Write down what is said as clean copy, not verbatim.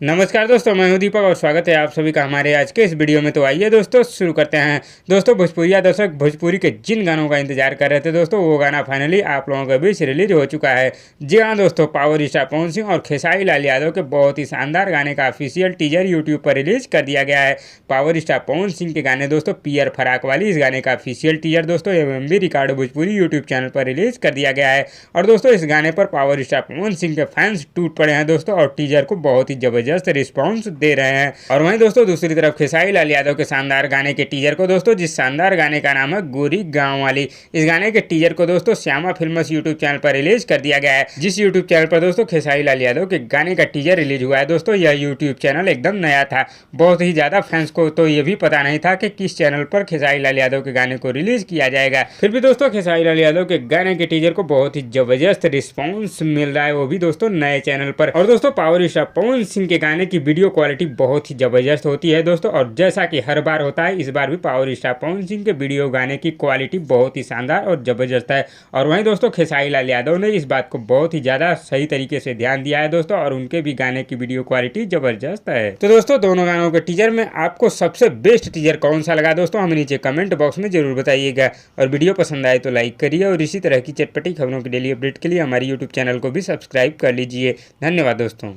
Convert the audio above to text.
नमस्कार दोस्तों, मैं हूं दीपक और स्वागत है आप सभी का हमारे आज के इस वीडियो में। तो आइए दोस्तों शुरू करते हैं। दोस्तों भोजपुरिया दर्शक भोजपुरी के जिन गानों का इंतजार कर रहे थे दोस्तों, वो गाना फाइनली आप लोगों के बीच रिलीज हो चुका है। जी हाँ दोस्तों, पावर स्टार पवन सिंह और खेसारी लाल यादव के बहुत ही शानदार गाने का ऑफिशियल टीजर यूट्यूब पर रिलीज कर दिया गया है। पावर स्टार पवन सिंह के गाने दोस्तों पियर फराक वाली, इस गाने का ऑफिशियल टीजर दोस्तों MMV record Bhojpuri YouTube channel पर रिलीज कर दिया गया है। और दोस्तों इस गाने पर पावर स्टार पवन सिंह के फैंस टूट पड़े हैं दोस्तों, और टीजर को बहुत ही जबरदस्त रिस्पॉन्स दे रहे हैं। और वहीं दोस्तों दूसरी तरफ खेसारी लाल यादव के शानदार गाने के टीजर को दोस्तों, जिस शानदार गाने का नाम है गोरी गांव वाली, इस गाने के टीजर को दोस्तों श्यामा फिल्म्स यूट्यूब चैनल पर रिलीज कर दिया गया है। जिस यूट्यूब चैनल पर दोस्तों खेसारी लाल यादव के गाने का टीजर रिलीज हुआ है दोस्तों, यह यूट्यूब चैनल एकदम नया था। बहुत ही ज्यादा फैंस को तो ये भी पता नहीं था कि किस चैनल पर खेसारी लाल यादव के गाने को रिलीज किया जाएगा। फिर भी दोस्तों खेसारी लाल यादव के गाने के टीजर को बहुत ही जबरदस्त रिस्पॉन्स मिल रहा है, वो भी दोस्तों नए चैनल पर। और दोस्तों पावर स्टार पवन सिंह के गाने की वीडियो क्वालिटी बहुत ही जबरदस्त होती है दोस्तों, और जैसा कि हर बार होता है इस बार भी पावर स्टार पवन सिंह के वीडियो गाने की क्वालिटी बहुत ही शानदार और जबरदस्त है। और वहीं दोस्तों खेसारी लाल यादव ने इस बात को बहुत ही ज्यादा सही तरीके से ध्यान दिया है दोस्तों, और उनके भी गाने की वीडियो क्वालिटी जबरदस्त है। तो दोस्तों दोनों गानों के टीजर में आपको सबसे बेस्ट टीजर कौन सा लगा दोस्तों, हमें नीचे कमेंट बॉक्स में जरूर बताइएगा। और वीडियो पसंद आए तो लाइक करिए, और इसी तरह की चटपटी खबरों की डेली अपडेट के लिए हमारी यूट्यूब चैनल को भी सब्सक्राइब कर लीजिए। धन्यवाद दोस्तों।